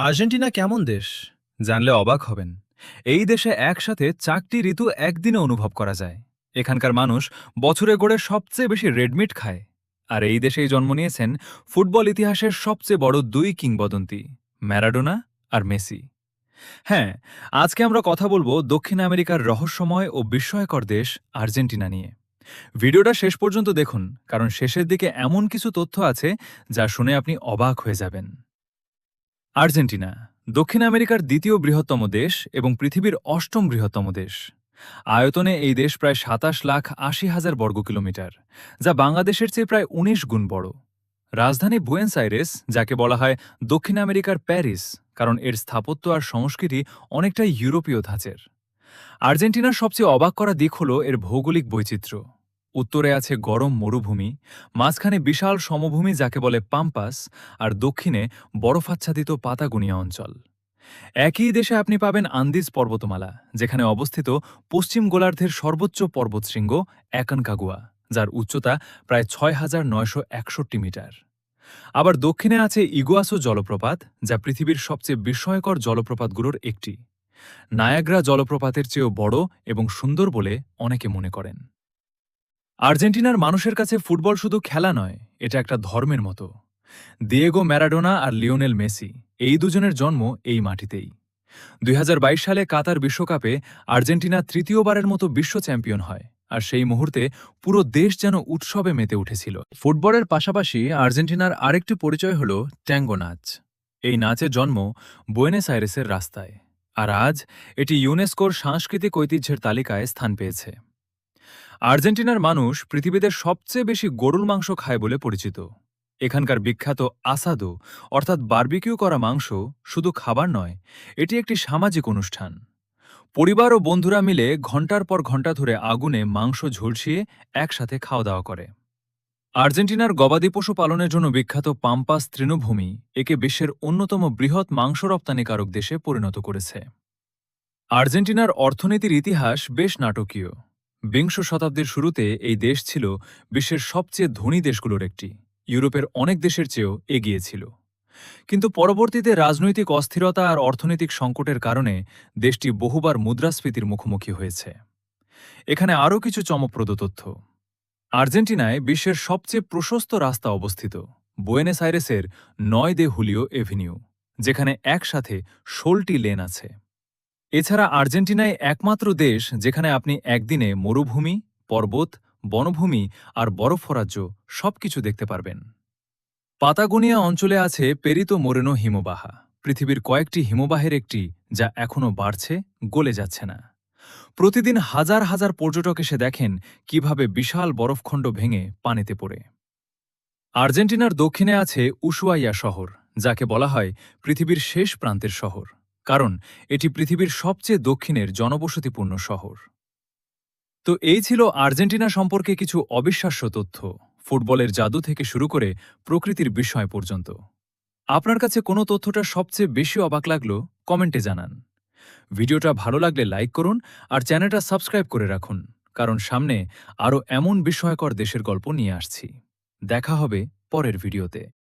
Argentina কেমন দেশ জানলে অবাক হবেন। এই দেশে একসাথে 4টি ঋতু একদিনে অনুভব করা যায়। এখানকার মানুষ বছরে গড়ে সবচেয়ে বেশি রেডমিট খায়। আর এই দেশেই জন্ম নিয়েছেন ফুটবল ইতিহাসের সবচেয়ে বড় দুই কিংবদন্তি, ম্যারাডোনা আর মেসি। হ্যাঁ, আজকে আমরা কথা বলবো দক্ষিণ আমেরিকার রহস্যময় ও বিস্ময়কর দেশ আর্জেন্টিনা নিয়ে। ভিডিওটা শেষ পর্যন্ত দেখুন, কারণ শেষের দিকে এমন কিছু তথ্য আছে যা শুনে আপনি অবাক হয়ে যাবেন। আর্জেন্টিনা দক্ষিণ আমেরিকার দ্বিতীয় বৃহত্তম দেশ এবং পৃথিবীর অষ্টম বৃহত্তম দেশ। আয়তনে এই দেশ প্রায় 27,80,000 বর্গ কিলোমিটার, যা বাংলাদেশের চেয়ে প্রায় ১৯ গুণ বড়। রাজধানী বুয়েন্স আইরেস, যাকে বলা হয় দক্ষিণ আমেরিকার প্যারিস, কারণ এর স্থাপত্য আর সংস্কৃতি অনেকটাই ইউরোপীয় ধাঁচের। আর্জেন্টিনার সবচেয়ে অবাক করা দিক হল এর ভৌগোলিক বৈচিত্র্য। উত্তরে আছে গরম মরুভূমি, মাঝখানে বিশাল সমভূমি যাকে বলে পাম্পাস, আর দক্ষিণে বরফাচ্ছাদিত পাতাগুনিয়া অঞ্চল। একই দেশে আপনি পাবেন আন্দিজ পর্বতমালা, যেখানে অবস্থিত পশ্চিম গোলার্ধের সর্বোচ্চ পর্বতশৃঙ্গ অ্যাকনকাগুয়া, যার উচ্চতা প্রায় 6,961 মিটার। আবার দক্ষিণে আছে ইগুয়াসু জলপ্রপাত, যা পৃথিবীর সবচেয়ে বিস্ময়কর জলপ্রপাতগুলোর একটি। নায়াগ্রা জলপ্রপাতের চেয়েও বড় এবং সুন্দর বলে অনেকে মনে করেন। আর্জেন্টিনার মানুষের কাছে ফুটবল শুধু খেলা নয়, এটা একটা ধর্মের মতো। দিয়েগো ম্যারাডোনা আর লিওনেল মেসি, এই দুজনের জন্ম এই মাটিতেই। ২০২২ সালে কাতার বিশ্বকাপে আর্জেন্টিনা তৃতীয়বারের মতো বিশ্ব চ্যাম্পিয়ন হয়, আর সেই মুহূর্তে পুরো দেশ যেন উৎসবে মেতে উঠেছিল। ফুটবলের পাশাপাশি আর্জেন্টিনার আরেকটি পরিচয় হল ট্যাঙ্গো নাচ। এই নাচের জন্ম বুয়েনোস আইরেসের রাস্তায়, আর আজ এটি ইউনেস্কোর সাংস্কৃতিক ঐতিহ্যের তালিকায় স্থান পেয়েছে। আর্জেন্টিনার মানুষ পৃথিবীতে সবচেয়ে বেশি গরুর মাংস খায় বলে পরিচিত। এখানকার বিখ্যাত আসাদো, অর্থাৎ বারবিকিউ করা মাংস, শুধু খাবার নয়, এটি একটি সামাজিক অনুষ্ঠান। পরিবার ও বন্ধুরা মিলে ঘন্টার পর ঘন্টা ধরে আগুনে মাংস ঝলসিয়ে একসাথে খাওয়া দাওয়া করে। আর্জেন্টিনার গবাদি পশু পালনের জন্য বিখ্যাত পাম্পাস তৃণভূমি একে বিশ্বের অন্যতম বৃহৎ মাংস রপ্তানিকারক দেশে পরিণত করেছে। আর্জেন্টিনার অর্থনীতির ইতিহাস বেশ নাটকীয়। বিংশ শতাব্দীর শুরুতে এই দেশ ছিল বিশ্বের সবচেয়ে ধনী দেশগুলোর একটি, ইউরোপের অনেক দেশের চেয়েও এগিয়ে ছিল। কিন্তু পরবর্তীতে রাজনৈতিক অস্থিরতা আর অর্থনৈতিক সংকটের কারণে দেশটি বহুবার মুদ্রাস্ফীতির মুখোমুখি হয়েছে। এখানে আরও কিছু চমকপ্রদ তথ্য। আর্জেন্টিনায় বিশ্বের সবচেয়ে প্রশস্ত রাস্তা অবস্থিত, বুয়েনোস আইরেসের ৯ দে হুলিও এভিনিউ, যেখানে একসাথে ১৬টি লেন আছে। এছাড়া আর্জেন্টিনায় একমাত্র দেশ যেখানে আপনি একদিনে মরুভূমি, পর্বত, বনভূমি আর বরফ রাজ্য সবকিছু দেখতে পারবেন। পাতাগোনিয়া অঞ্চলে আছে পেরিতো মোরেনো হিমবাহ, পৃথিবীর কয়েকটি হিমবাহের একটি, যা এখনও বাড়ছে, গলে যাচ্ছে না। প্রতিদিন হাজার হাজার পর্যটক এসে দেখেন কিভাবে বিশাল বরফখণ্ড ভেঙে পানিতে পড়ে। আর্জেন্টিনার দক্ষিণে আছে উশুয়াইয়া শহর, যাকে বলা হয় পৃথিবীর শেষ প্রান্তের শহর, কারণ এটি পৃথিবীর সবচেয়ে দক্ষিণের জনবসতিপূর্ণ শহর। তো এই ছিল আর্জেন্টিনা সম্পর্কে কিছু অবিশ্বাস্য তথ্য, ফুটবলের জাদু থেকে শুরু করে প্রকৃতির বিস্ময় পর্যন্ত। আপনার কাছে কোনো তথ্যটা সবচেয়ে বেশি অবাক লাগলো কমেন্টে জানান। ভিডিওটা ভালো লাগলে লাইক করুন আর চ্যানেলটা সাবস্ক্রাইব করে রাখুন, কারণ সামনে আরও এমন বিস্ময়কর দেশের গল্প নিয়ে আসছি। দেখা হবে পরের ভিডিওতে।